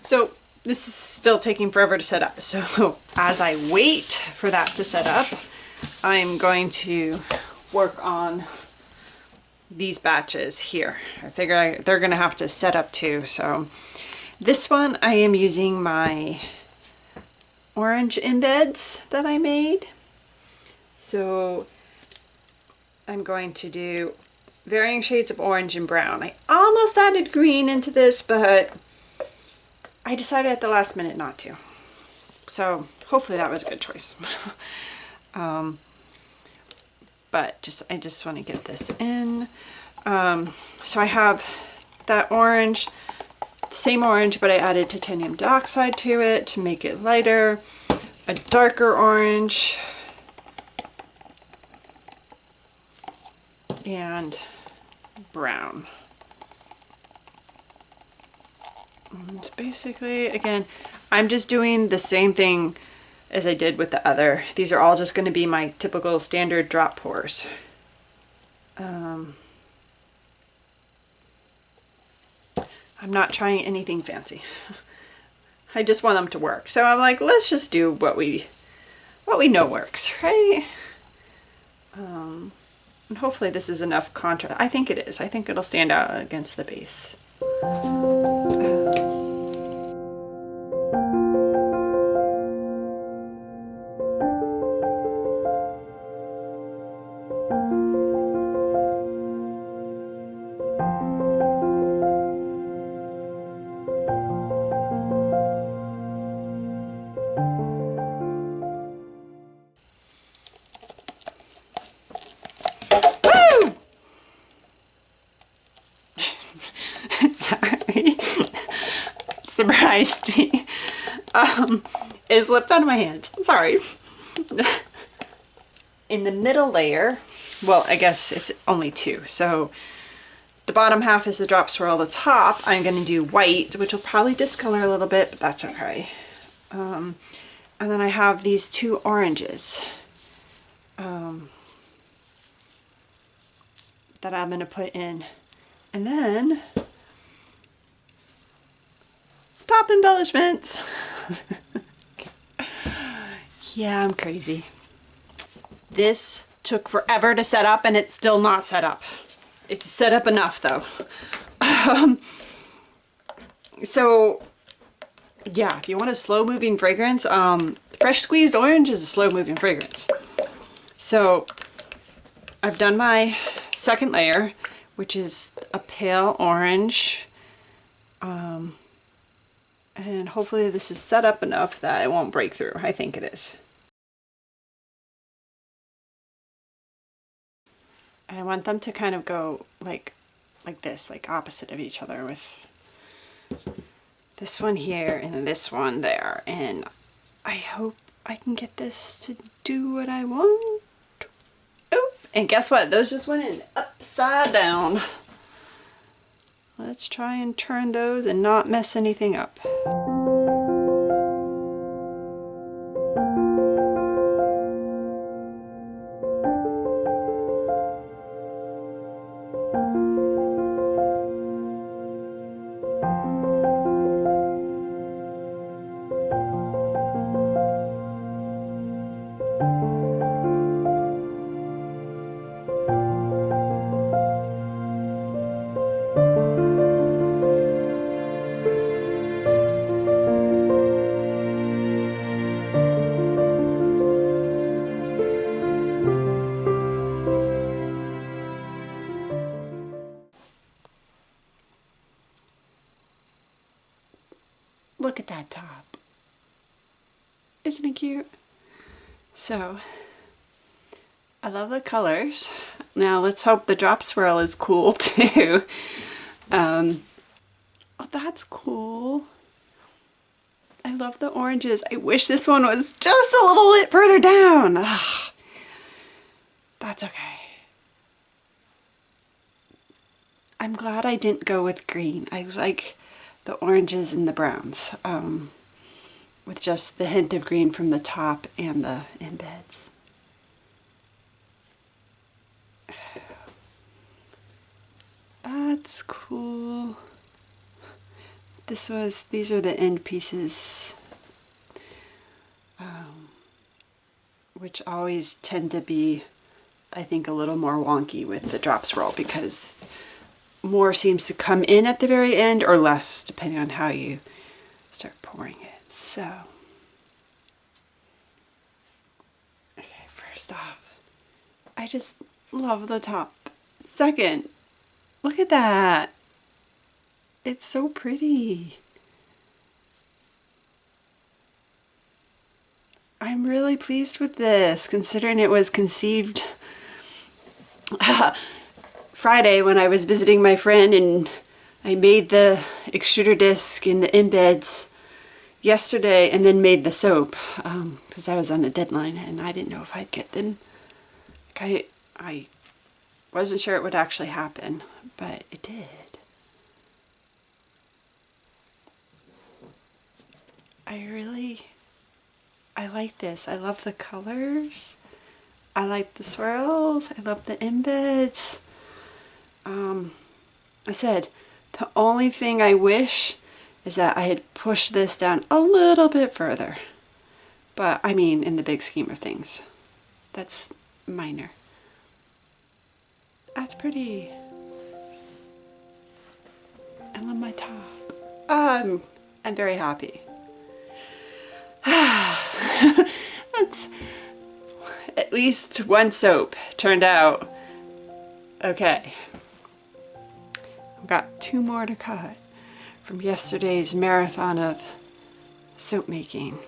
So this is still taking forever to set up. So as I wait for that to set up, I'm going to work on these batches here. I figure they're gonna have to set up too. So this one I am using my orange embeds that I made. So I'm going to do varying shades of orange and brown. I almost added green into this, but I decided at the last minute not to. So hopefully that was a good choice. But I just want to get this in. So I have that orange, same orange, but I added titanium dioxide to it to make it lighter. A darker orange. And brown. And basically, again, I'm just doing the same thing as I did with the other. These are all just going to be my typical standard drop pours. I'm not trying anything fancy. I just want them to work. So I'm like, let's just do what we know works, right? And hopefully this is enough contrast. I think it is. I think it'll stand out against the base. Sorry. Surprised me. It slipped out of my hands. Sorry. In the middle layer, well, I guess it's only two. So the bottom half is the drop swirl. The top, I'm going to do white, which will probably discolor a little bit, but that's okay. And then I have these two oranges that I'm going to put in. And then top embellishments. Yeah, I'm crazy. This took forever to set up and it's still not set up. It's set up enough though. So yeah, if you want a slow moving fragrance, fresh squeezed orange is a slow moving fragrance. So I've done my second layer, which is a pale orange. And hopefully this is set up enough that it won't break through. I think it is. I want them to kind of go like this, like opposite of each other, with this one here and this one there. And I hope I can get this to do what I want. Oop! And guess what? Those just went in upside down. Let's try and turn those and not mess anything up. Look at that top. Isn't it cute? So, I love the colors. Now let's hope the drop swirl is cool too. Oh, that's cool. I love the oranges. I wish this one was just a little bit further down. Ugh. That's okay. I'm glad I didn't go with green. I like the oranges and the browns, with just the hint of green from the top and the embeds. That's cool. these are the end pieces, which always tend to be, I think, a little more wonky with the drop swirl because more seems to come in at the very end or less depending on how you start pouring it. So, okay, first off, I just love the top. Second, look at that. It's so pretty. I'm really pleased with this, considering it was conceived Friday when I was visiting my friend, and I made the extruder disc in the embeds yesterday and then made the soap because I was on a deadline and I didn't know if I'd get them. I wasn't sure it would actually happen, but it did. I like this. I love the colors. I like the swirls. I love the embeds. I said, the only thing I wish is that I had pushed this down a little bit further. But I mean, in the big scheme of things, that's minor. That's pretty. I love my top. I'm very happy. That's at least one soap turned out okay. I've got 2 more to cut from yesterday's marathon of soap making.